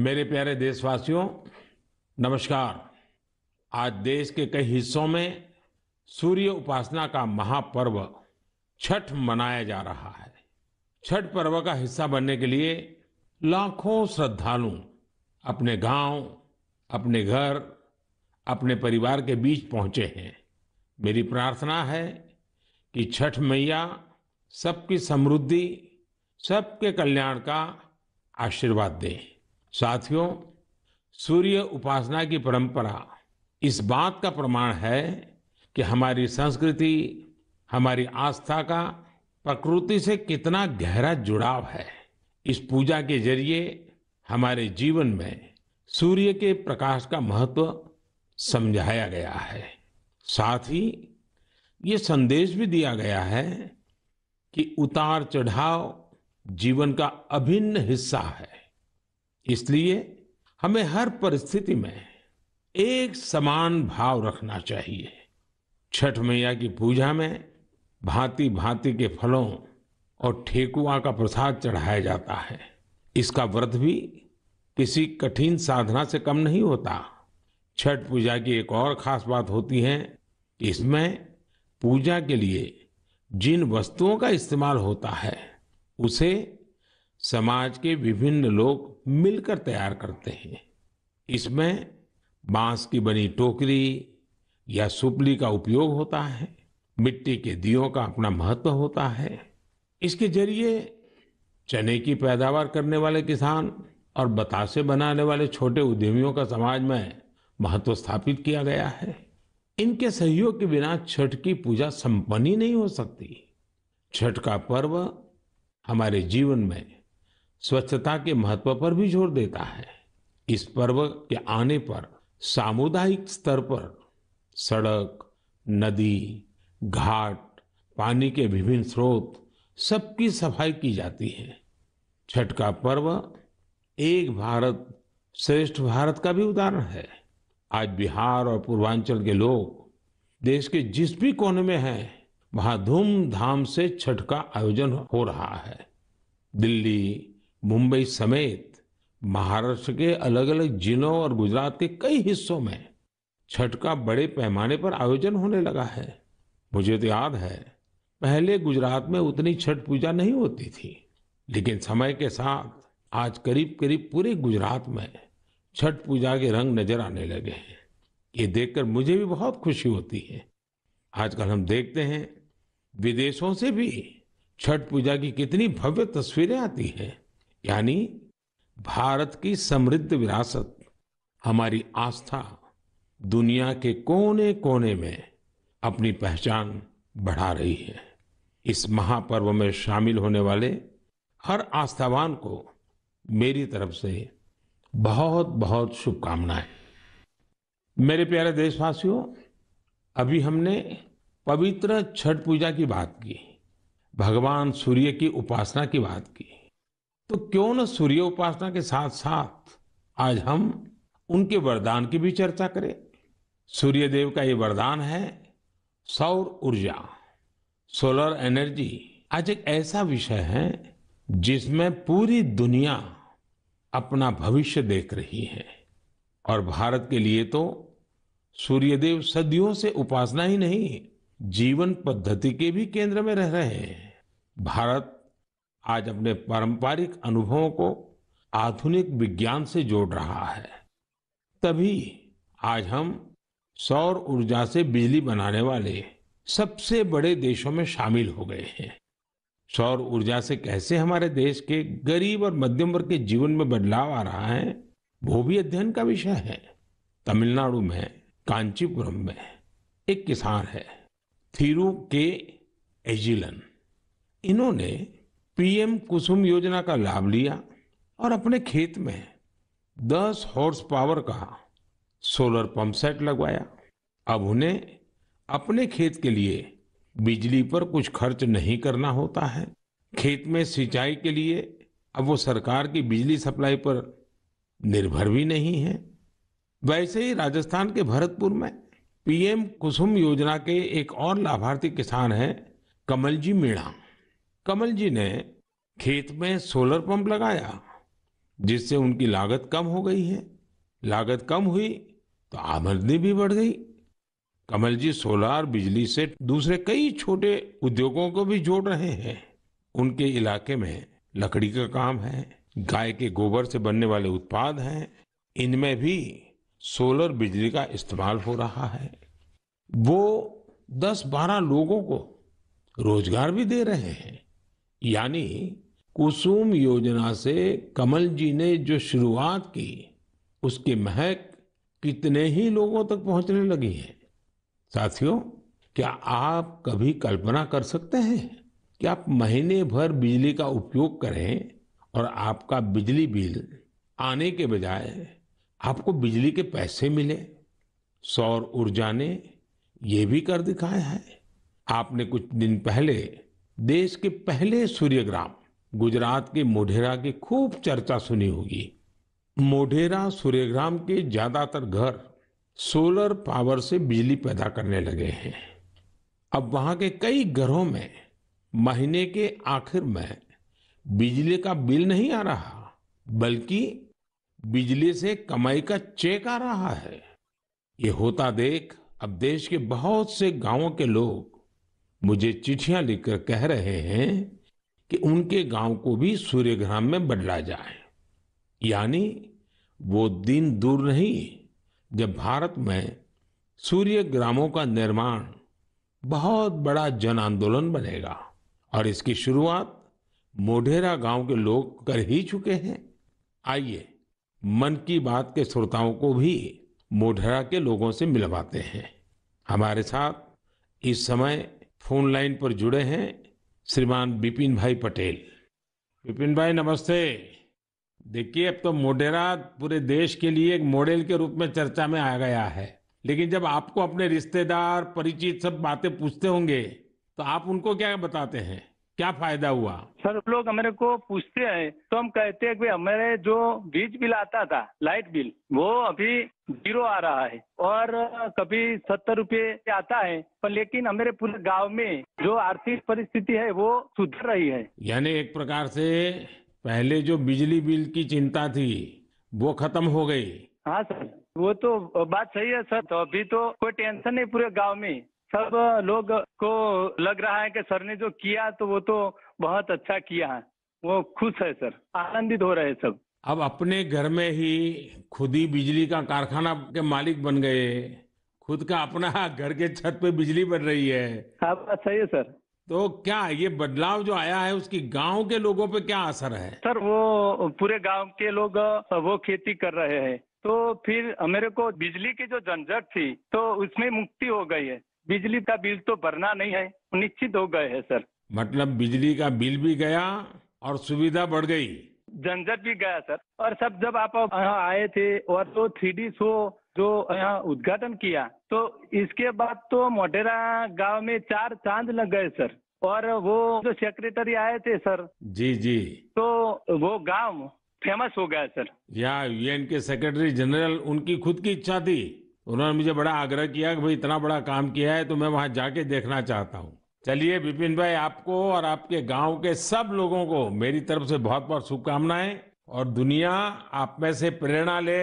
मेरे प्यारे देशवासियों, नमस्कार। आज देश के कई हिस्सों में सूर्य उपासना का महापर्व छठ मनाया जा रहा है। छठ पर्व का हिस्सा बनने के लिए लाखों श्रद्धालु अपने गांव, अपने घर, अपने परिवार के बीच पहुंचे हैं। मेरी प्रार्थना है कि छठ मैया सबकी समृद्धि, सबके कल्याण का आशीर्वाद दे। साथियों, सूर्य उपासना की परंपरा इस बात का प्रमाण है कि हमारी संस्कृति, हमारी आस्था का प्रकृति से कितना गहरा जुड़ाव है। इस पूजा के जरिए हमारे जीवन में सूर्य के प्रकाश का महत्व समझाया गया है। साथ ही ये संदेश भी दिया गया है कि उतार चढ़ाव जीवन का अभिन्न हिस्सा है। इसलिए हमें हर परिस्थिति में एक समान भाव रखना चाहिए। छठ मैया की पूजा में भांति भांति के फलों और ठेकुआ का प्रसाद चढ़ाया जाता है। इसका व्रत भी किसी कठिन साधना से कम नहीं होता। छठ पूजा की एक और खास बात होती है कि इसमें पूजा के लिए जिन वस्तुओं का इस्तेमाल होता है उसे समाज के विभिन्न लोग मिलकर तैयार करते हैं। इसमें बांस की बनी टोकरी या सुपली का उपयोग होता है। मिट्टी के दियों का अपना महत्व होता है। इसके जरिए चने की पैदावार करने वाले किसान और बतासे बनाने वाले छोटे उद्यमियों का समाज में महत्व स्थापित किया गया है। इनके सहयोग के बिना छठ की पूजा संपन्न ही नहीं हो सकती। छठ का पर्व हमारे जीवन में स्वच्छता के महत्व पर भी जोर देता है। इस पर्व के आने पर सामुदायिक स्तर पर सड़क, नदी, घाट, पानी के विभिन्न स्रोत सबकी सफाई की जाती है। छठ का पर्व एक भारत श्रेष्ठ भारत का भी उदाहरण है। आज बिहार और पूर्वांचल के लोग देश के जिस भी कोने में हैं, वहां धूमधाम से छठ का आयोजन हो रहा है। दिल्ली, मुंबई समेत महाराष्ट्र के अलग अलग जिलों और गुजरात के कई हिस्सों में छठ का बड़े पैमाने पर आयोजन होने लगा है। मुझे तो याद है, पहले गुजरात में उतनी छठ पूजा नहीं होती थी, लेकिन समय के साथ आज करीब करीब पूरे गुजरात में छठ पूजा के रंग नजर आने लगे हैं। ये देखकर मुझे भी बहुत खुशी होती है। आजकल हम देखते हैं विदेशों से भी छठ पूजा की कितनी भव्य तस्वीरें आती हैं। यानी भारत की समृद्ध विरासत, हमारी आस्था दुनिया के कोने कोने में अपनी पहचान बढ़ा रही है। इस महापर्व में शामिल होने वाले हर आस्थावान को मेरी तरफ से बहुत बहुत शुभकामनाएं। मेरे प्यारे देशवासियों, अभी हमने पवित्र छठ पूजा की बात की, भगवान सूर्य की उपासना की बात की। तो क्यों न सूर्य उपासना के साथ साथ आज हम उनके वरदान की भी चर्चा करें। सूर्य देव का ये वरदान है सौर ऊर्जा, सोलर एनर्जी। आज एक ऐसा विषय है जिसमें पूरी दुनिया अपना भविष्य देख रही है। और भारत के लिए तो सूर्यदेव सदियों से उपासना ही नहीं, जीवन पद्धति के भी केंद्र में रह रहे हैं। भारत आज अपने पारंपरिक अनुभवों को आधुनिक विज्ञान से जोड़ रहा है। तभी आज हम सौर ऊर्जा से बिजली बनाने वाले सबसे बड़े देशों में शामिल हो गए हैं। सौर ऊर्जा से कैसे हमारे देश के गरीब और मध्यम वर्ग के जीवन में बदलाव आ रहा है, वो भी अध्ययन का विषय है। तमिलनाडु में कांचीपुरम में एक किसान है, थिरु के एजिलन। इन्होंने पीएम कुसुम योजना का लाभ लिया और अपने खेत में 10 हॉर्स पावर का सोलर पंप सेट लगवाया। अब उन्हें अपने खेत के लिए बिजली पर कुछ खर्च नहीं करना होता है। खेत में सिंचाई के लिए अब वो सरकार की बिजली सप्लाई पर निर्भर भी नहीं है। वैसे ही राजस्थान के भरतपुर में पीएम कुसुम योजना के एक और लाभार्थी किसान हैं कमल जी मीणा। कमल जी ने खेत में सोलर पंप लगाया, जिससे उनकी लागत कम हो गई है। लागत कम हुई तो आमदनी भी बढ़ गई। कमल जी सोलार बिजली से दूसरे कई छोटे उद्योगों को भी जोड़ रहे हैं। उनके इलाके में लकड़ी का काम है, गाय के गोबर से बनने वाले उत्पाद हैं, इनमें भी सोलर बिजली का इस्तेमाल हो रहा है। वो 10-12 लोगों को रोजगार भी दे रहे हैं। यानी कुसुम योजना से कमल जी ने जो शुरुआत की, उसकी महक कितने ही लोगों तक पहुंचने लगी है। साथियों, क्या आप कभी कल्पना कर सकते हैं कि आप महीने भर बिजली का उपयोग करें और आपका बिजली बिल आने के बजाय आपको बिजली के पैसे मिले? सौर ऊर्जा ने ये भी कर दिखाया है। आपने कुछ दिन पहले देश के पहले सूर्य ग्राम गुजरात के मोढेरा की खूब चर्चा सुनी होगी। मोढेरा सूर्यग्राम के ज्यादातर घर सोलर पावर से बिजली पैदा करने लगे हैं। अब वहां के कई घरों में महीने के आखिर में बिजली का बिल नहीं आ रहा, बल्कि बिजली से कमाई का चेक आ रहा है। ये होता देख अब देश के बहुत से गांवों के लोग मुझे चिट्ठियां लिखकर कह रहे हैं कि उनके गांव को भी सूर्यग्राम में बदला जाए। यानी वो दिन दूर नहीं जब भारत में सूर्य ग्रामों का निर्माण बहुत बड़ा जन आंदोलन बनेगा। और इसकी शुरुआत मोढेरा गांव के लोग कर ही चुके हैं। आइए मन की बात के श्रोताओं को भी मोढेरा के लोगों से मिलवाते हैं। हमारे साथ इस समय फोन लाइन पर जुड़े हैं श्रीमान विपिन भाई पटेल। विपिन भाई नमस्ते। देखिए, अब तो मोढेरा पूरे देश के लिए एक मॉडल के रूप में चर्चा में आ गया है। लेकिन जब आपको अपने रिश्तेदार परिचित सब बातें पूछते होंगे तो आप उनको क्या बताते हैं? क्या फायदा हुआ? सर, लोग हमारे को पूछते हैं तो हम कहते हैं कि हमारे जो बीज बिल आता था, लाइट बिल, वो अभी 0 आ रहा है और कभी 70 रुपये आता है। पर लेकिन हमारे पूरे गांव में जो आर्थिक परिस्थिति है वो सुधर रही है। यानी एक प्रकार से पहले जो बिजली बिल की चिंता थी वो खत्म हो गई। हाँ सर, वो तो बात सही है सर। तो अभी तो कोई टेंशन नहीं पूरे गांव में। सब लोग को लग रहा है कि सर ने जो किया तो वो तो बहुत अच्छा किया है। वो खुश है सर, आनंदित हो रहे हैं सब। अब अपने घर में ही खुद ही बिजली का कारखाना के मालिक बन गए। खुद का अपना घर के छत पे बिजली बन रही है। हाँ, बात सही है सर। तो क्या ये बदलाव जो आया है उसकी गांव के लोगों पे क्या असर है? सर, वो पूरे गांव के लोग वो खेती कर रहे हैं तो फिर मेरे को बिजली की जो झंझट थी तो उसमें मुक्ति हो गई है। बिजली का बिल तो भरना नहीं है, निश्चित हो गए है सर। मतलब बिजली का बिल भी गया और सुविधा बढ़ गई, झंझट भी गया सर। और सब जब आप यहाँ आए थे और तो 3D शो जो यहाँ उद्घाटन किया तो इसके बाद तो मोढेरा गांव में 4 चांद लग गए सर। और वो जो सेक्रेटरी आए थे सर, जी जी, तो वो गांव फेमस हो गया सर। या यूएन के सेक्रेटरी जनरल, उनकी खुद की इच्छा थी। उन्होंने मुझे बड़ा आग्रह किया कि भाई इतना बड़ा काम किया है तो मैं वहां जाके देखना चाहता हूँ। चलिए विपिन भाई, आपको और आपके गांव के सब लोगों को मेरी तरफ से बहुत बहुत शुभकामनाएं। और दुनिया आप में से प्रेरणा ले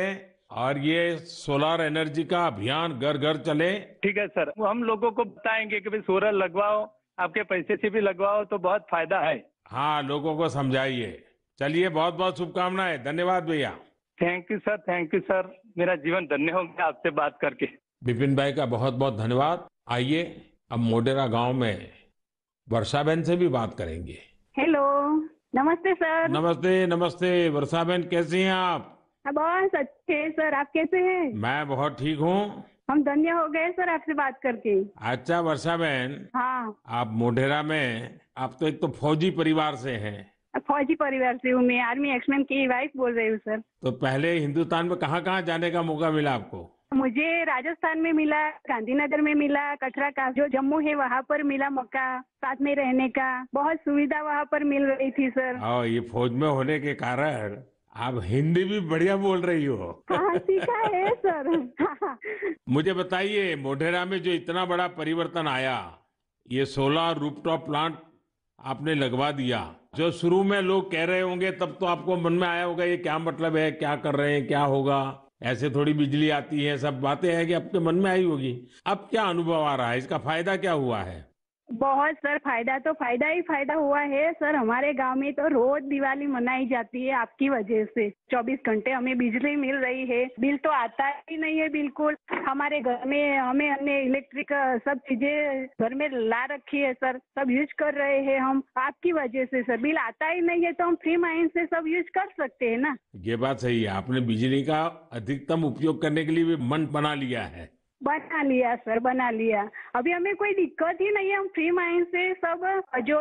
और ये सोलर एनर्जी का अभियान घर घर चले। ठीक है सर, वो हम लोगों को बताएंगे कि भाई सोलर लगवाओ, आपके पैसे से भी लगवाओ तो बहुत फायदा है। हाँ, लोगों को समझाइए। चलिए, बहुत बहुत शुभकामनाएं। धन्यवाद भैया। Thank you sir, thank you sir. मेरा जीवन धन्य हो गया आपसे बात करके। विपिन भाई का बहुत बहुत धन्यवाद। आइए अब मोढेरा गांव में वर्षाबेन से भी बात करेंगे। हेलो, नमस्ते सर। नमस्ते नमस्ते। वर्षाबेन कैसी हैं आप? बहुत अच्छे हैं सर, आप कैसे हैं? मैं बहुत ठीक हूँ। हम धन्य हो गए सर आपसे बात करके। अच्छा वर्षाबेन, हाँ, आप मोढेरा में, आप तो एक तो फौजी परिवार से हैं। फौजी परिवार से हूँ मैं, आर्मी एक्समैन की वाइफ बोल रही हूँ सर। तो पहले हिंदुस्तान में कहाँ कहाँ जाने का मौका मिला आपको? मुझे राजस्थान में मिला, गांधीनगर में मिला, कटरा का जो जम्मू है वहाँ पर मिला मौका साथ में रहने का। बहुत सुविधा वहाँ पर मिल रही थी सर। और ये फौज में होने के कारण आप हिंदी भी बढ़िया बोल रही हो। हाँ, सीखा है सर। मुझे बताइए, मोढेरा में जो इतना बड़ा परिवर्तन आया, ये सोलर रूफटॉप प्लांट आपने लगवा दिया, जो शुरू में लोग कह रहे होंगे तब तो आपको मन में आया होगा ये क्या मतलब है, क्या कर रहे हैं, क्या होगा, ऐसे थोड़ी बिजली आती है, सब बातें हैं कि आपके मन में आई होगी। अब क्या अनुभव आ रहा है, इसका फायदा क्या हुआ है? बहुत सर, फायदा तो फायदा ही फायदा हुआ है सर। हमारे गांव में तो रोज दिवाली मनाई जाती है आपकी वजह से। 24 घंटे हमें बिजली मिल रही है, बिल तो आता ही नहीं है बिल्कुल। हमारे घर में हमने इलेक्ट्रिक सब चीजें घर में ला रखी है सर, सब यूज कर रहे हैं हम आपकी वजह से सर। बिल आता ही नहीं है तो हम फ्री माइंड से सब यूज कर सकते हैं ना। ये बात सही है, आपने बिजली का अधिकतम उपयोग करने के लिए भी मन बना लिया है। बना लिया सर, बना लिया। अभी हमें कोई दिक्कत ही नहीं है, हम फ्री माइंड से सब जो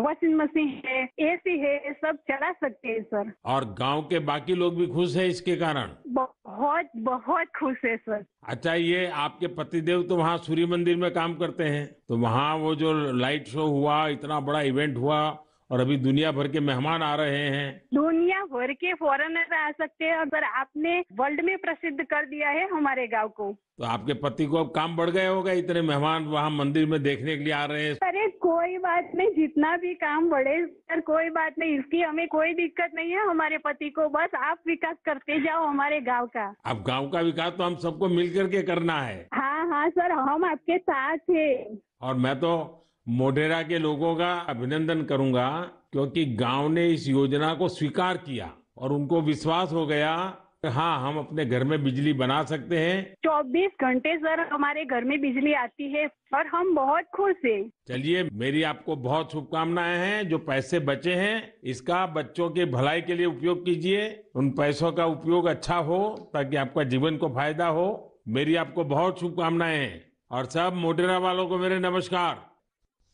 वॉशिंग मशीन है, एसी है, सब चला सकते हैं सर। और गांव के बाकी लोग भी खुश हैं इसके कारण? बहुत बहुत खुश है सर। अच्छा, ये आपके पतिदेव तो वहाँ सूर्य मंदिर में काम करते हैं, तो वहाँ वो जो लाइट शो हुआ, इतना बड़ा इवेंट हुआ और अभी दुनिया भर के मेहमान आ रहे हैं। दुनिया भर के फॉरेनर आ सकते हैं और सर आपने वर्ल्ड में प्रसिद्ध कर दिया है हमारे गांव को। तो आपके पति को अब काम बढ़ गया होगा, इतने मेहमान वहाँ मंदिर में देखने के लिए आ रहे हैं। अरे कोई बात नहीं, जितना भी काम बढ़े सर, कोई बात नहीं, इसकी हमें कोई दिक्कत नहीं है हमारे पति को। बस आप विकास करते जाओ हमारे गांव का। अब गांव का विकास तो हम सबको मिल करके करना है। हाँ हाँ सर, हम आपके साथ हैं। और मैं तो मोढेरा के लोगों का अभिनंदन करूंगा, क्योंकि गांव ने इस योजना को स्वीकार किया और उनको विश्वास हो गया कि हाँ, हम अपने घर में बिजली बना सकते हैं। 24 घंटे सर हमारे घर में बिजली आती है और हम बहुत खुश हैं। चलिए, मेरी आपको बहुत शुभकामनाएं हैं। जो पैसे बचे हैं इसका बच्चों के भलाई के लिए उपयोग कीजिए। उन पैसों का उपयोग अच्छा हो ताकि आपका जीवन को फायदा हो। मेरी आपको बहुत शुभकामनाएं हैं और सब मोढेरा वालों को मेरे नमस्कार।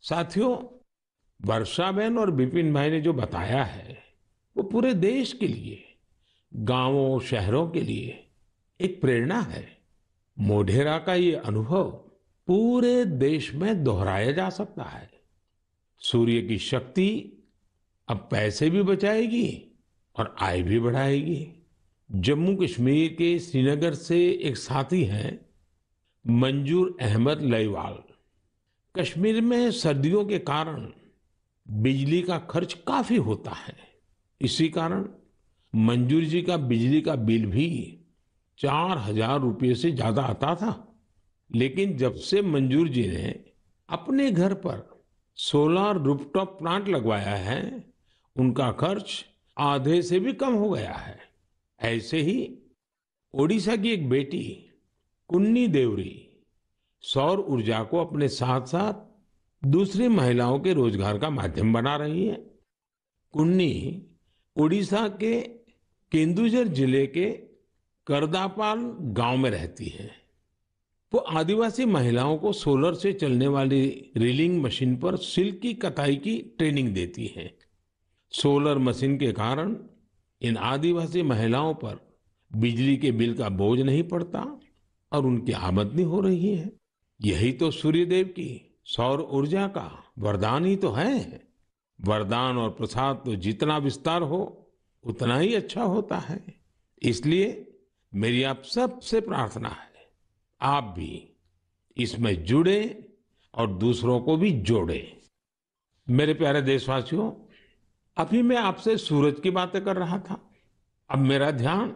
साथियों, वर्षाबेन और विपिन भाई ने जो बताया है वो पूरे देश के लिए, गांवों शहरों के लिए एक प्रेरणा है। मोढेरा का ये अनुभव पूरे देश में दोहराया जा सकता है। सूर्य की शक्ति अब पैसे भी बचाएगी और आय भी बढ़ाएगी। जम्मू कश्मीर के श्रीनगर से एक साथी हैं मंजूर अहमद लईवाल। कश्मीर में सर्दियों के कारण बिजली का खर्च काफी होता है। इसी कारण मंजूर जी का बिजली का बिल भी 4,000 रुपये से ज्यादा आता था। लेकिन जब से मंजूर जी ने अपने घर पर सोलर रूफटॉप प्लांट लगवाया है, उनका खर्च आधे से भी कम हो गया है। ऐसे ही ओडिशा की एक बेटी कुन्नी देवरी सौर ऊर्जा को अपने साथ साथ दूसरी महिलाओं के रोजगार का माध्यम बना रही है। कुन्नी ओडिशा के केंदुझर जिले के करदापाल गांव में रहती है। वो आदिवासी महिलाओं को सोलर से चलने वाली रीलिंग मशीन पर सिल्क की कताई की ट्रेनिंग देती है। सोलर मशीन के कारण इन आदिवासी महिलाओं पर बिजली के बिल का बोझ नहीं पड़ता और उनकी आमदनी हो रही है। यही तो सूर्यदेव की सौर ऊर्जा का वरदान ही तो है। वरदान और प्रसाद तो जितना विस्तार हो उतना ही अच्छा होता है। इसलिए मेरी आप सबसे प्रार्थना है, आप भी इसमें जुड़े और दूसरों को भी जोड़े। मेरे प्यारे देशवासियों, अभी मैं आपसे सूरज की बातें कर रहा था। अब मेरा ध्यान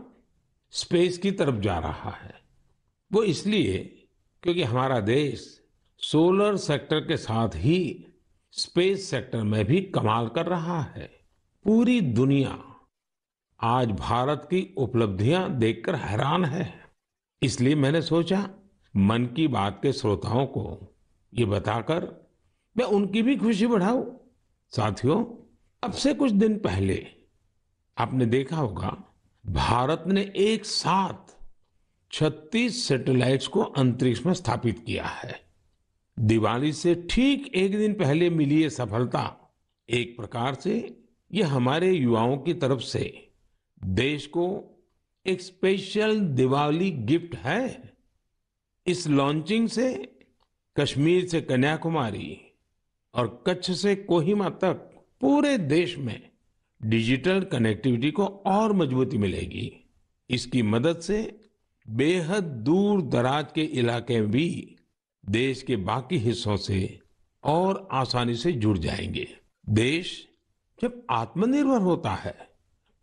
स्पेस की तरफ जा रहा है। वो इसलिए क्योंकि हमारा देश सोलर सेक्टर के साथ ही स्पेस सेक्टर में भी कमाल कर रहा है। पूरी दुनिया आज भारत की उपलब्धियां देखकर हैरान है। इसलिए मैंने सोचा मन की बात के श्रोताओं को ये बताकर मैं उनकी भी खुशी बढ़ाऊं। साथियों, अब से कुछ दिन पहले आपने देखा होगा, भारत ने एक साथ 36 सैटेलाइट्स को अंतरिक्ष में स्थापित किया है। दिवाली से ठीक एक दिन पहले मिली ये सफलता एक प्रकार से ये हमारे युवाओं की तरफ से देश को एक स्पेशल दिवाली गिफ्ट है। इस लॉन्चिंग से कश्मीर से कन्याकुमारी और कच्छ से कोहिमा तक पूरे देश में डिजिटल कनेक्टिविटी को और मजबूती मिलेगी। इसकी मदद से बेहद दूर दराज के इलाके भी देश के बाकी हिस्सों से और आसानी से जुड़ जाएंगे। देश जब आत्मनिर्भर होता है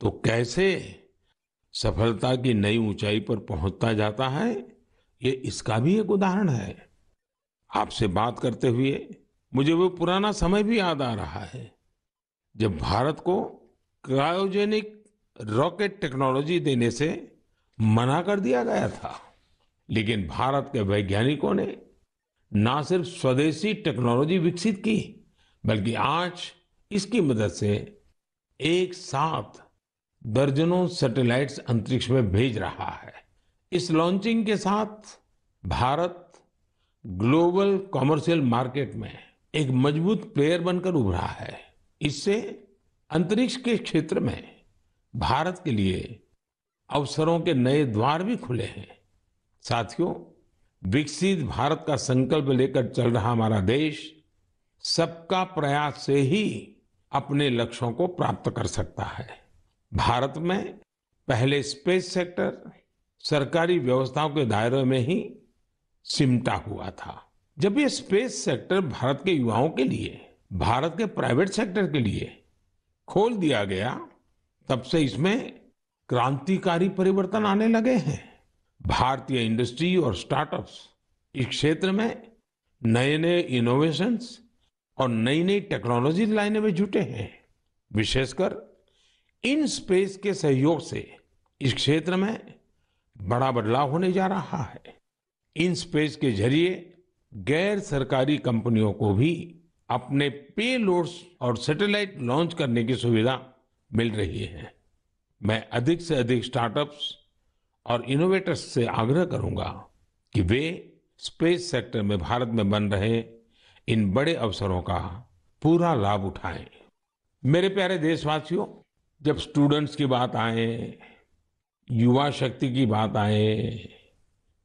तो कैसे सफलता की नई ऊंचाई पर पहुंचता जाता है, ये इसका भी एक उदाहरण है। आपसे बात करते हुए मुझे वो पुराना समय भी याद आ रहा है जब भारत को क्रायोजेनिक रॉकेट टेक्नोलॉजी देने से मना कर दिया गया था, लेकिन भारत के वैज्ञानिकों ने ना सिर्फ स्वदेशी टेक्नोलॉजी विकसित की, बल्कि आज इसकी मदद से एक साथ दर्जनों सैटेलाइट्स अंतरिक्ष में भेज रहा है। इस लॉन्चिंग के साथ भारत ग्लोबल कॉमर्शियल मार्केट में एक मजबूत प्लेयर बनकर उभरा है। इससे अंतरिक्ष के क्षेत्र में भारत के लिए अवसरों के नए द्वार भी खुले हैं। साथियों, विकसित भारत का संकल्प लेकर चल रहा हमारा देश सबका प्रयास से ही अपने लक्ष्यों को प्राप्त कर सकता है। भारत में पहले स्पेस सेक्टर सरकारी व्यवस्थाओं के दायरे में ही सिमटा हुआ था। जब ये स्पेस सेक्टर भारत के युवाओं के लिए, भारत के प्राइवेट सेक्टर के लिए खोल दिया गया, तब से इसमें क्रांतिकारी परिवर्तन आने लगे हैं। भारतीय इंडस्ट्री और स्टार्टअप्स इस क्षेत्र में नए नए इनोवेशंस और नई नई टेक्नोलॉजी लाने में जुटे हैं। विशेषकर इन स्पेस के सहयोग से इस क्षेत्र में बड़ा बदलाव होने जा रहा है। इन स्पेस के जरिए गैर सरकारी कंपनियों को भी अपने पेलोड्स और सैटेलाइट लॉन्च करने की सुविधा मिल रही है। मैं अधिक से अधिक स्टार्टअप्स और इनोवेटर्स से आग्रह करूंगा कि वे स्पेस सेक्टर में भारत में बन रहे इन बड़े अवसरों का पूरा लाभ उठाएं। मेरे प्यारे देशवासियों, जब स्टूडेंट्स की बात आए, युवा शक्ति की बात आए,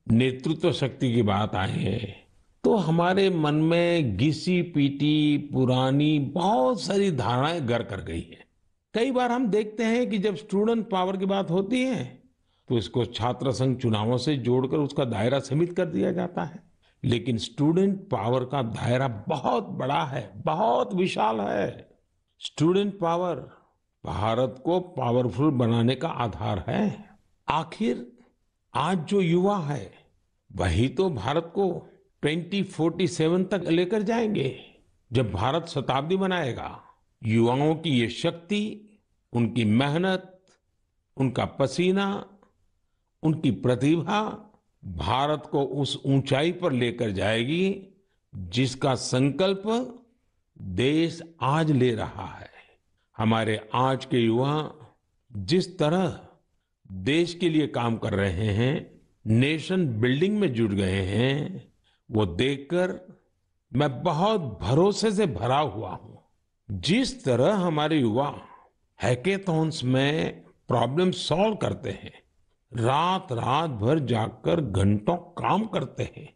नेतृत्व शक्ति की बात आए, तो हमारे मन में घिसी पीटी पुरानी बहुत सारी धारणाएं घर कर गई है। कई बार हम देखते हैं कि जब स्टूडेंट पावर की बात होती है तो इसको छात्र संघ चुनावों से जोड़कर उसका दायरा सीमित कर दिया जाता है। लेकिन स्टूडेंट पावर का दायरा बहुत बड़ा है, बहुत विशाल है। स्टूडेंट पावर भारत को पावरफुल बनाने का आधार है। आखिर आज जो युवा है वही तो भारत को 2047 तक लेकर जाएंगे। जब भारत शताब्दी मनाएगा, युवाओं की ये शक्ति, उनकी मेहनत, उनका पसीना, उनकी प्रतिभा भारत को उस ऊंचाई पर लेकर जाएगी जिसका संकल्प देश आज ले रहा है। हमारे आज के युवा जिस तरह देश के लिए काम कर रहे हैं, नेशन बिल्डिंग में जुट गए हैं, वो देखकर मैं बहुत भरोसे से भरा हुआ हूं। जिस तरह हमारे युवा हैकेथॉन्स में प्रॉब्लम सॉल्व करते हैं, रात रात भर जागकर घंटों काम करते हैं,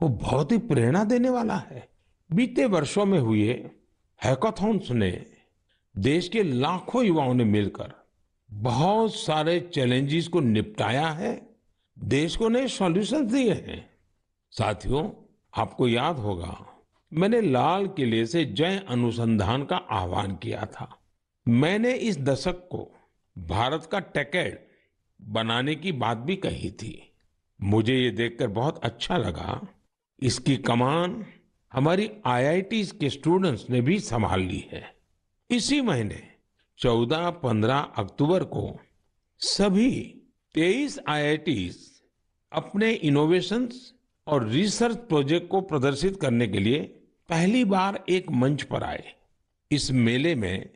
वो बहुत ही प्रेरणा देने वाला है। बीते वर्षों में हुए हैकाथॉन्स ने देश के लाखों युवाओं ने मिलकर बहुत सारे चैलेंजेस को निपटाया है, देश को नए सॉल्यूशन दिए हैं। साथियों, आपको याद होगा मैंने लाल किले से जय अनुसंधान का आह्वान किया था। मैंने इस दशक को भारत का टेकेड बनाने की बात भी कही थी। मुझे ये देखकर बहुत अच्छा लगा, इसकी कमान हमारी आईआईटीज के स्टूडेंट्स ने भी संभाल ली है। इसी महीने 14-15 अक्टूबर को सभी 23 आईआईटीज अपने इनोवेशंस और रिसर्च प्रोजेक्ट को प्रदर्शित करने के लिए पहली बार एक मंच पर आए। इस मेले में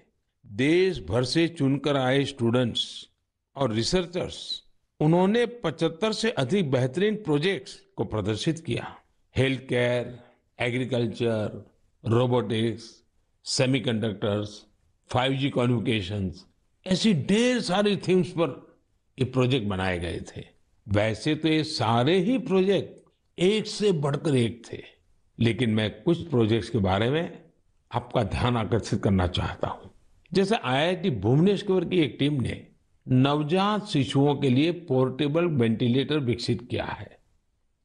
देश भर से चुनकर आए स्टूडेंट्स और रिसर्चर्स, उन्होंने 75 से अधिक बेहतरीन प्रोजेक्ट्स को प्रदर्शित किया। Health care, agriculture, robotics, semiconductors, 5G communications, ऐसी ढेर सारी थीम्स पर ये प्रोजेक्ट बनाए गए थे। वैसे तो ये सारे ही प्रोजेक्ट एक से बढ़कर एक थे, लेकिन मैं कुछ प्रोजेक्ट्स के बारे में आपका ध्यान आकर्षित करना चाहता हूं। जैसे आईआईटी भुवनेश्वर की एक टीम ने नवजात शिशुओं के लिए पोर्टेबल वेंटिलेटर विकसित किया है।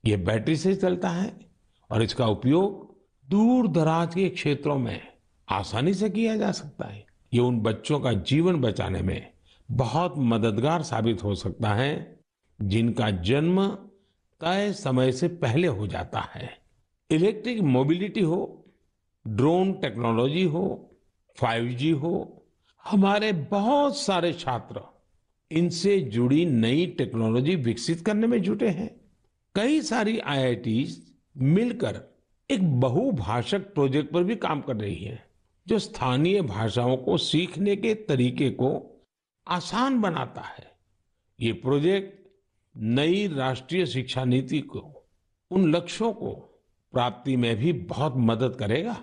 ये बैटरी से चलता है और इसका उपयोग दूर दराज के क्षेत्रों में आसानी से किया जा सकता है। ये उन बच्चों का जीवन बचाने में बहुत मददगार साबित हो सकता है जिनका जन्म तय समय से पहले हो जाता है। इलेक्ट्रिक मोबिलिटी हो, ड्रोन टेक्नोलॉजी हो, 5G हो, हमारे बहुत सारे छात्र इनसे जुड़ी नई टेक्नोलॉजी विकसित करने में जुटे हैं। कई सारी IITs मिलकर एक बहुभाषक प्रोजेक्ट पर भी काम कर रही है, जो स्थानीय भाषाओं को सीखने के तरीके को आसान बनाता है। ये प्रोजेक्ट नई राष्ट्रीय शिक्षा नीति को, उन लक्ष्यों को प्राप्ति में भी बहुत मदद करेगा।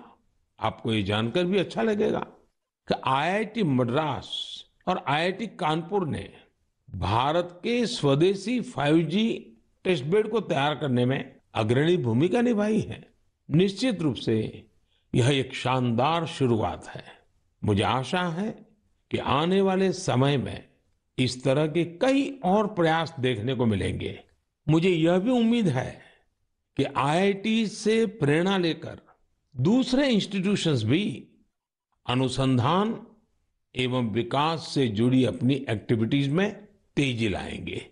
आपको ये जानकर भी अच्छा लगेगा कि IIT मद्रास और IIT कानपुर ने भारत के स्वदेशी 5G टेस्ट बेड को तैयार करने में अग्रणी भूमिका निभाई है। निश्चित रूप से यह एक शानदार शुरुआत है। मुझे आशा है कि आने वाले समय में इस तरह के कई और प्रयास देखने को मिलेंगे। मुझे यह भी उम्मीद है कि IIT से प्रेरणा लेकर दूसरे इंस्टीट्यूशंस भी अनुसंधान एवं विकास से जुड़ी अपनी एक्टिविटीज में तेजी लाएंगे।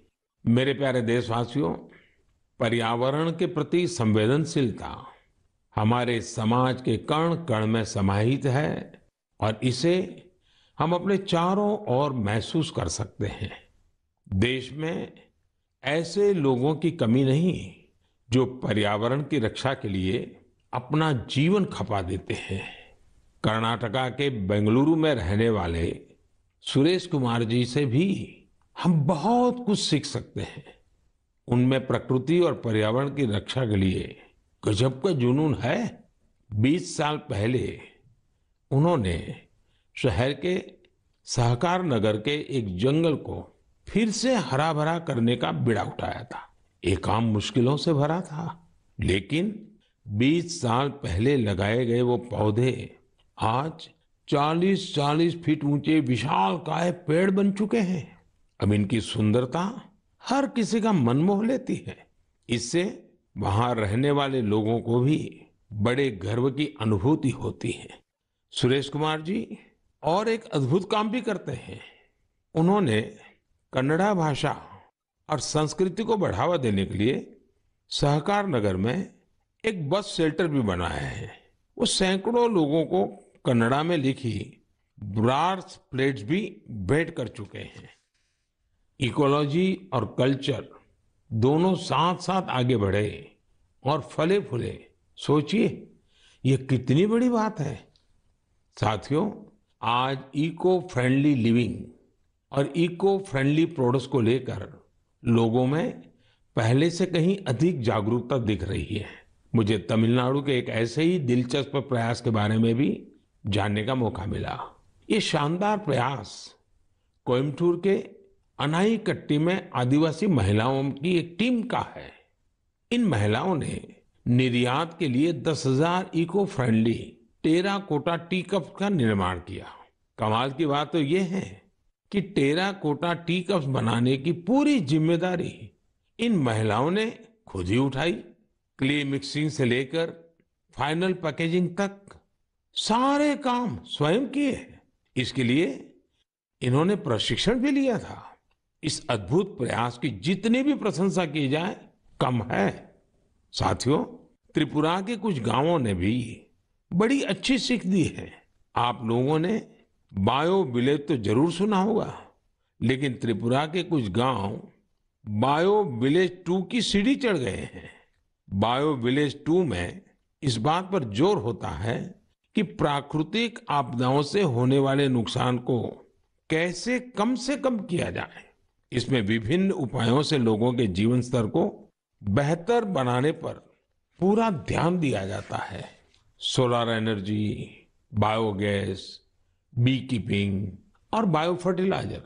मेरे प्यारे देशवासियों, पर्यावरण के प्रति संवेदनशीलता हमारे समाज के कण कण में समाहित है और इसे हम अपने चारों ओर महसूस कर सकते हैं। देश में ऐसे लोगों की कमी नहीं जो पर्यावरण की रक्षा के लिए अपना जीवन खपा देते हैं। कर्नाटका के बेंगलुरु में रहने वाले सुरेश कुमार जी से भी हम बहुत कुछ सीख सकते हैं। उनमें प्रकृति और पर्यावरण की रक्षा के लिए गजब का जुनून है। 20 साल पहले उन्होंने शहर के सहकार नगर के एक जंगल को फिर से हरा भरा करने का बीड़ा उठाया था। ये काम मुश्किलों से भरा था, लेकिन 20 साल पहले लगाए गए वो पौधे आज 40-40 फीट ऊंचे विशालकाय पेड़ बन चुके हैं। अब इनकी सुंदरता हर किसी का मन मोह लेती है। इससे वहां रहने वाले लोगों को भी बड़े गर्व की अनुभूति होती है। सुरेश कुमार जी और एक अद्भुत काम भी करते हैं। उन्होंने कन्नड़ा भाषा और संस्कृति को बढ़ावा देने के लिए सहकार नगर में एक बस शेल्टर भी बनाया है। वो सैकड़ों लोगों को कन्नड़ा में लिखी ब्रास प्लेट्स भी भेंट कर चुके हैं। इकोलॉजी और कल्चर दोनों साथ साथ आगे बढ़े और फले फूले। सोचिए, ये कितनी बड़ी बात है। साथियों, आज इको फ्रेंडली लिविंग और इको फ्रेंडली प्रोडक्ट्स को लेकर लोगों में पहले से कहीं अधिक जागरूकता दिख रही है। मुझे तमिलनाडु के एक ऐसे ही दिलचस्प प्रयास के बारे में भी जानने का मौका मिला। ये शानदार प्रयास कोयम्बटूर के अनाईकट्टी में आदिवासी महिलाओं की एक टीम का है। इन महिलाओं ने निर्यात के लिए 10,000 eco friendly terracotta tea cup का निर्माण किया। कमाल की बात तो ये है कि टेराकोटा टी कप्स बनाने की पूरी जिम्मेदारी इन महिलाओं ने खुद ही उठाई। क्ले मिक्सिंग से लेकर फाइनल पैकेजिंग तक सारे काम स्वयं किए। इसके लिए इन्होंने प्रशिक्षण भी लिया था। इस अद्भुत प्रयास की जितनी भी प्रशंसा की जाए कम है। साथियों, त्रिपुरा के कुछ गांवों ने भी बड़ी अच्छी सीख दी है। आप लोगों ने बायो विलेज तो जरूर सुना होगा, लेकिन त्रिपुरा के कुछ गांव बायो विलेज 2 की सीढ़ी चढ़ गए हैं। बायो विलेज 2 में इस बात पर जोर होता है कि प्राकृतिक आपदाओं से होने वाले नुकसान को कैसे कम से कम किया जाए। इसमें विभिन्न उपायों से लोगों के जीवन स्तर को बेहतर बनाने पर पूरा ध्यान दिया जाता है। Solar energy, biogas, beekeeping और बायो फर्टिलाइजर,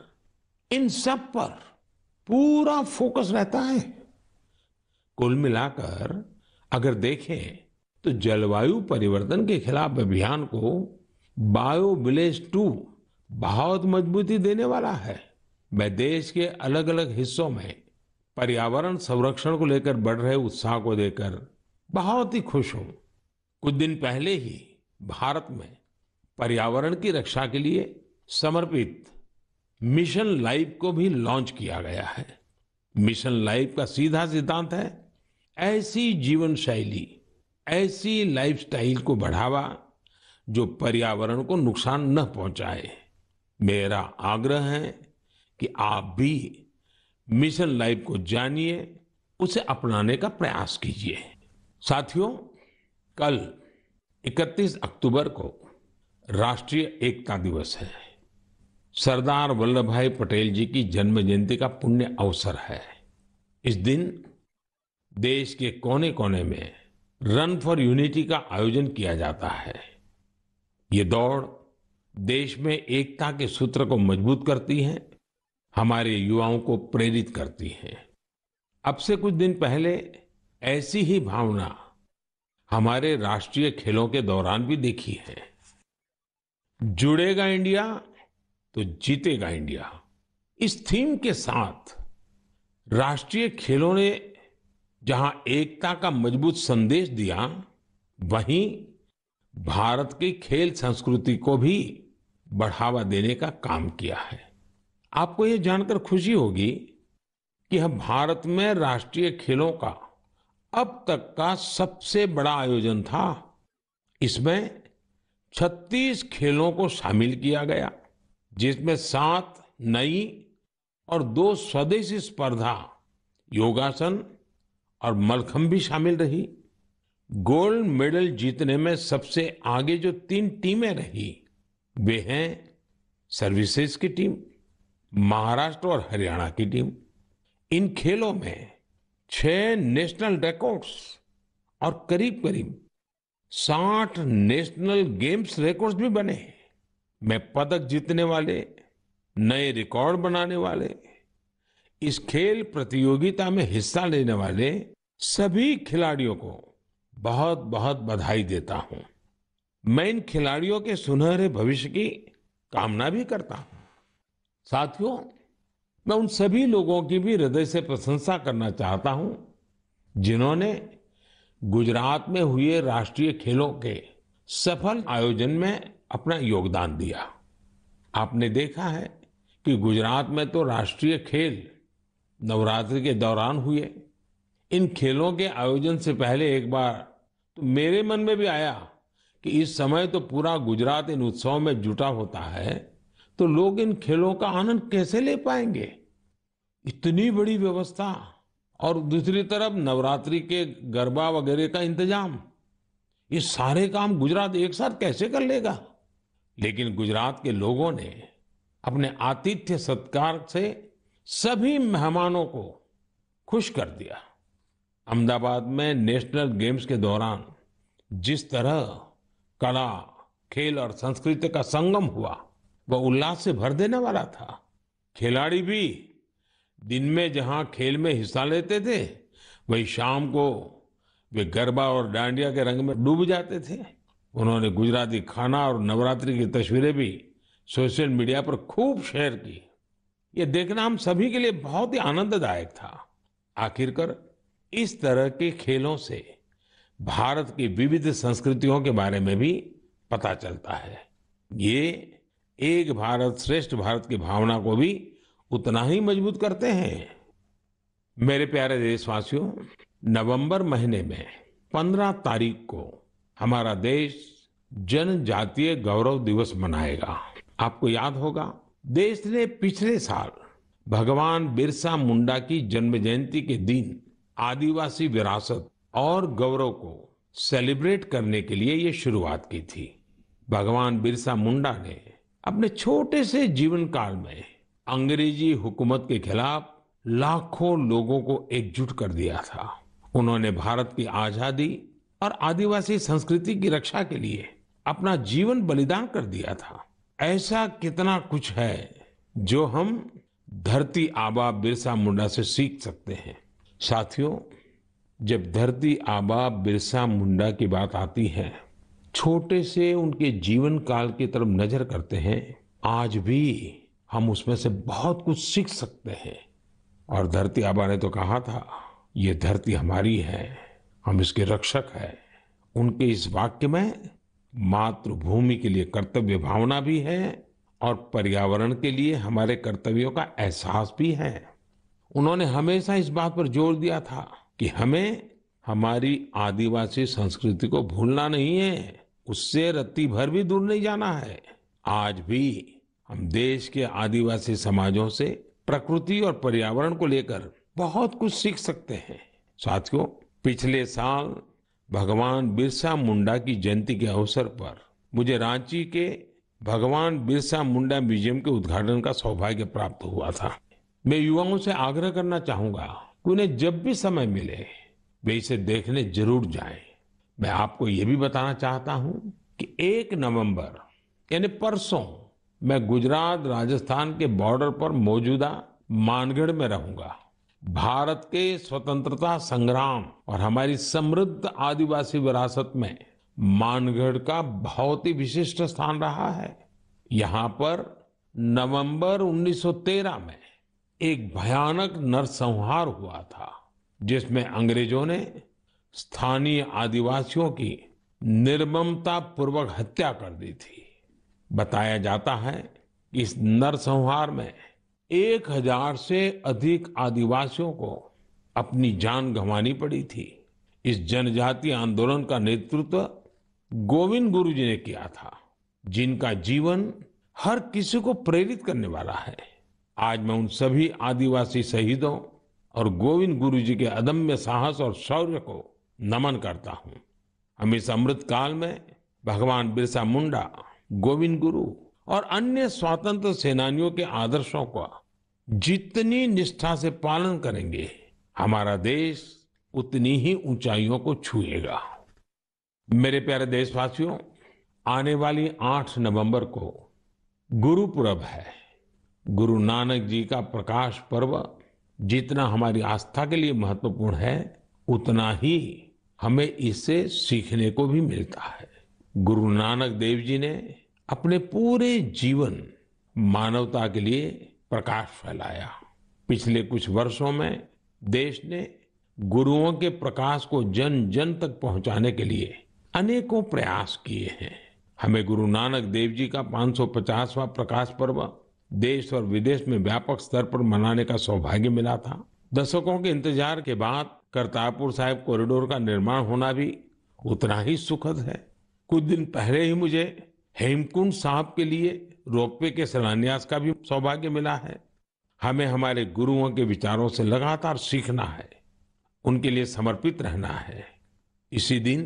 इन सब पर पूरा फोकस रहता है। कुल मिलाकर अगर देखें तो जलवायु परिवर्तन के खिलाफ अभियान को बायो विलेज 2 बहुत मजबूती देने वाला है। मैं देश के अलग अलग हिस्सों में पर्यावरण संरक्षण को लेकर बढ़ रहे उत्साह को देखकर बहुत ही खुश हूं। कुछ दिन पहले ही भारत में पर्यावरण की रक्षा के लिए समर्पित मिशन लाइफ को भी लॉन्च किया गया है। मिशन लाइफ का सीधा सिद्धांत है, ऐसी जीवन शैली, ऐसी लाइफस्टाइल को बढ़ावा जो पर्यावरण को नुकसान न पहुंचाए। मेरा आग्रह है कि आप भी मिशन लाइफ को जानिए, उसे अपनाने का प्रयास कीजिए। साथियों, कल 31 अक्टूबर को राष्ट्रीय एकता दिवस है। सरदार वल्लभ भाई पटेल जी की जन्म जयंती का पुण्य अवसर है। इस दिन देश के कोने कोने में रन फॉर यूनिटी का आयोजन किया जाता है। ये दौड़ देश में एकता के सूत्र को मजबूत करती है, हमारे युवाओं को प्रेरित करती है। अब से कुछ दिन पहले ऐसी ही भावना हमारे राष्ट्रीय खेलों के दौरान भी देखी है। जुड़ेगा इंडिया तो जीतेगा इंडिया, इस थीम के साथ राष्ट्रीय खेलों ने जहां एकता का मजबूत संदेश दिया, वहीं भारत की खेल संस्कृति को भी बढ़ावा देने का काम किया है। आपको यह जानकर खुशी होगी कि हम भारत में राष्ट्रीय खेलों का अब तक का सबसे बड़ा आयोजन था। इसमें 36 खेलों को शामिल किया गया, जिसमें 7 नई और 2 स्वदेशी स्पर्धा योगासन और मलखंब भी शामिल रही। गोल्ड मेडल जीतने में सबसे आगे जो 3 टीमें रही, वे हैं सर्विसेज की टीम, महाराष्ट्र और हरियाणा की टीम। इन खेलों में 6 नेशनल रिकॉर्ड्स और करीब करीब 60 नेशनल गेम्स रिकॉर्ड्स भी बने। मैं पदक जीतने वाले, नए रिकॉर्ड बनाने वाले, इस खेल प्रतियोगिता में हिस्सा लेने वाले सभी खिलाड़ियों को बहुत बहुत बधाई देता हूं। मैं इन खिलाड़ियों के सुनहरे भविष्य की कामना भी करता हूं। साथियों, मैं उन सभी लोगों की भी हृदय से प्रशंसा करना चाहता हूं जिन्होंने गुजरात में हुए राष्ट्रीय खेलों के सफल आयोजन में अपना योगदान दिया। आपने देखा है कि गुजरात में तो राष्ट्रीय खेल नवरात्रि के दौरान हुए। इन खेलों के आयोजन से पहले एक बार तो मेरे मन में भी आया कि इस समय तो पूरा गुजरात इन उत्सवों में जुटा होता है, तो लोग इन खेलों का आनंद कैसे ले पाएंगे। इतनी बड़ी व्यवस्था और दूसरी तरफ नवरात्रि के गरबा वगैरह का इंतजाम, ये सारे काम गुजरात एक साथ कैसे कर लेगा। लेकिन गुजरात के लोगों ने अपने आतिथ्य सत्कार से सभी मेहमानों को खुश कर दिया। अहमदाबाद में नेशनल गेम्स के दौरान जिस तरह कला, खेल और संस्कृति का संगम हुआ, वह उल्लास से भर देने वाला था। खिलाड़ी भी दिन में जहां खेल में हिस्सा लेते थे, वहीं शाम को वे गरबा और डांडिया के रंग में डूब जाते थे। उन्होंने गुजराती खाना और नवरात्रि की तस्वीरें भी सोशल मीडिया पर खूब शेयर की। ये देखना हम सभी के लिए बहुत ही आनंददायक था। आखिरकार इस तरह के खेलों से भारत की विविध संस्कृतियों के बारे में भी पता चलता है। ये एक भारत श्रेष्ठ भारत की भावना को भी उतना ही मजबूत करते हैं। मेरे प्यारे देशवासियों, नवंबर महीने में 15 तारीख को हमारा देश जनजातीय गौरव दिवस मनाएगा। आपको याद होगा, देश ने पिछले साल भगवान बिरसा मुंडा की जन्म जयंती के दिन आदिवासी विरासत और गौरव को सेलिब्रेट करने के लिए ये शुरुआत की थी। भगवान बिरसा मुंडा ने अपने छोटे से जीवन काल में अंग्रेजी हुकूमत के खिलाफ लाखों लोगों को एकजुट कर दिया था। उन्होंने भारत की आजादी और आदिवासी संस्कृति की रक्षा के लिए अपना जीवन बलिदान कर दिया था। ऐसा कितना कुछ है जो हम धरती आबा बिरसा मुंडा से सीख सकते हैं। साथियों, जब धरती आबा बिरसा मुंडा की बात आती है, छोटे से उनके जीवन काल की तरफ नजर करते हैं, आज भी हम उसमें से बहुत कुछ सीख सकते हैं। और धरती आबा ने तो कहा था, ये धरती हमारी है, हम इसके रक्षक हैं। उनके इस वाक्य में मातृभूमि के लिए कर्तव्य भावना भी है और पर्यावरण के लिए हमारे कर्तव्यों का एहसास भी है। उन्होंने हमेशा इस बात पर जोर दिया था कि हमें हमारी आदिवासी संस्कृति को भूलना नहीं है, उससे रत्ती भर भी दूर नहीं जाना है। आज भी हम देश के आदिवासी समाजों से प्रकृति और पर्यावरण को लेकर बहुत कुछ सीख सकते हैं। साथियों, पिछले साल भगवान बिरसा मुंडा की जयंती के अवसर पर मुझे रांची के भगवान बिरसा मुंडा म्यूजियम के उद्घाटन का सौभाग्य प्राप्त हुआ था। मैं युवाओं से आग्रह करना चाहूंगा कि उन्हें जब भी समय मिले वे इसे देखने जरूर जाएं। मैं आपको ये भी बताना चाहता हूं कि 1 नवंबर यानी परसों मैं गुजरात राजस्थान के बॉर्डर पर मौजूदा मानगढ़ में रहूंगा। भारत के स्वतंत्रता संग्राम और हमारी समृद्ध आदिवासी विरासत में मानगढ़ का बहुत ही विशिष्ट स्थान रहा है। यहाँ पर नवंबर 1913 में एक भयानक नरसंहार हुआ था, जिसमें अंग्रेजों ने स्थानीय आदिवासियों की निर्ममता पूर्वक हत्या कर दी थी। बताया जाता है कि इस नरसंहार में 1000 से अधिक आदिवासियों को अपनी जान गंवानी पड़ी थी। इस जनजातीय आंदोलन का नेतृत्व गोविंद गुरु जी ने किया था, जिनका जीवन हर किसी को प्रेरित करने वाला है। आज मैं उन सभी आदिवासी शहीदों और गोविंद गुरु जी के अदम्य साहस और शौर्य को नमन करता हूं। हम इस अमृत काल में भगवान बिरसा मुंडा, गोविंद गुरु और अन्य स्वतंत्र सेनानियों के आदर्शों का जितनी निष्ठा से पालन करेंगे, हमारा देश उतनी ही ऊंचाइयों को छुएगा। मेरे प्यारे देशवासियों, आने वाली 8 नवंबर को गुरुपुरब है। गुरु नानक जी का प्रकाश पर्व जितना हमारी आस्था के लिए महत्वपूर्ण है, उतना ही हमें इससे सीखने को भी मिलता है। गुरु नानक देव जी ने अपने पूरे जीवन मानवता के लिए प्रकाश फैलाया। पिछले कुछ वर्षों में देश ने गुरुओं के प्रकाश को जन जन तक पहुंचाने के लिए अनेकों प्रयास किए हैं। हमें गुरु नानक देव जी का 550वां प्रकाश पर्व देश और विदेश में व्यापक स्तर पर मनाने का सौभाग्य मिला था। दशकों के इंतजार के बाद करतारपुर साहिब कॉरिडोर का निर्माण होना भी उतना ही सुखद है। कुछ दिन पहले ही मुझे हेमकुंड साहिब के लिए रोपवे के शिलान्यास का भी सौभाग्य मिला है। हमें हमारे गुरुओं के विचारों से लगातार सीखना है, उनके लिए समर्पित रहना है। इसी दिन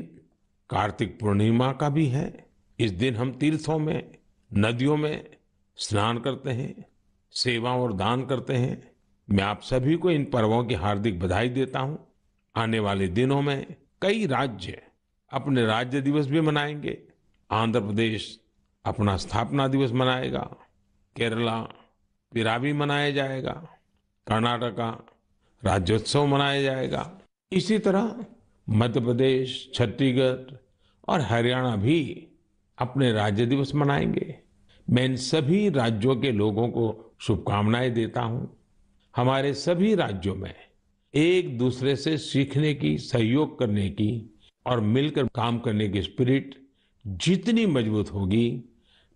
कार्तिक पूर्णिमा का भी है। इस दिन हम तीर्थों में, नदियों में स्नान करते हैं, सेवा और दान करते हैं। मैं आप सभी को इन पर्वों की हार्दिक बधाई देता हूं। आने वाले दिनों में कई राज्य अपने राज्य दिवस भी मनाएंगे। आंध्र प्रदेश अपना स्थापना दिवस मनाएगा, केरला पिरावी मनाया जाएगा, कर्नाटका राज्योत्सव मनाया जाएगा। इसी तरह मध्य प्रदेश, छत्तीसगढ़ और हरियाणा भी अपने राज्य दिवस मनाएंगे। मैं इन सभी राज्यों के लोगों को शुभकामनाएं देता हूं। हमारे सभी राज्यों में एक दूसरे से सीखने की, सहयोग करने की और मिलकर काम करने की स्पिरिट जितनी मजबूत होगी,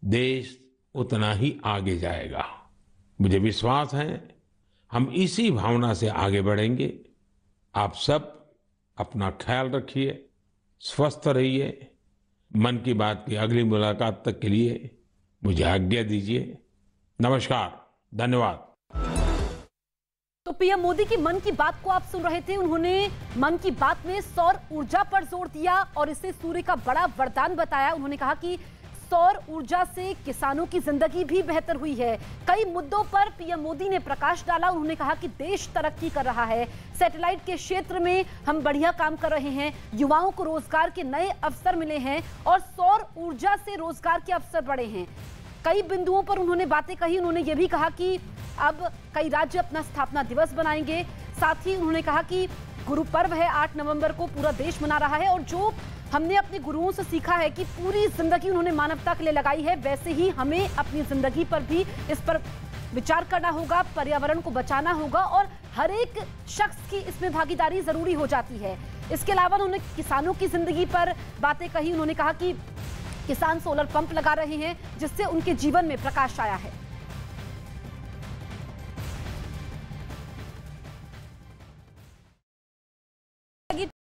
देश उतना ही आगे जाएगा। मुझे विश्वास है हम इसी भावना से आगे बढ़ेंगे। आप सब अपना ख्याल रखिए, स्वस्थ रहिए। मन की बात की अगली मुलाकात तक के लिए मुझे आज्ञा दीजिए। नमस्कार, धन्यवाद। तो पीएम मोदी की मन की बात को आप सुन रहे थे। उन्होंने मन की बात में सौर ऊर्जा पर जोर दिया और इसे सूर्य का बड़ा वरदान बताया। उन्होंने कहा कि सौर ऊर्जा से किसानों की जिंदगी भी बेहतर हुई है। कई मुद्दों पर पीएम मोदी ने प्रकाश डाला। उन्होंने कहा कि देश तरक्की कर रहा है, सैटेलाइट के क्षेत्र में हम बढ़िया काम कर रहे हैं, युवाओं को रोजगार के नए अवसर मिले हैं और सौर ऊर्जा से रोजगार के अवसर बढ़े हैं। कई बिंदुओं पर उन्होंने बातें कही। उन्होंने ये भी कहा कि अब कई राज्य अपना स्थापना दिवस बनाएंगे। साथ ही उन्होंने कहा कि गुरु पर्व है, 8 नवंबर को पूरा देश मना रहा है और जो हमने अपने गुरुओं से सीखा है कि पूरी जिंदगी उन्होंने मानवता के लिए लगाई है, वैसे ही हमें अपनी जिंदगी पर भी इस पर विचार करना होगा, पर्यावरण को बचाना होगा और हर एक शख्स की इसमें भागीदारी जरूरी हो जाती है। इसके अलावा उन्होंने किसानों की जिंदगी पर बातें कही। उन्होंने कहा कि किसान सोलर पंप लगा रहे हैं, जिससे उनके जीवन में प्रकाश आया है।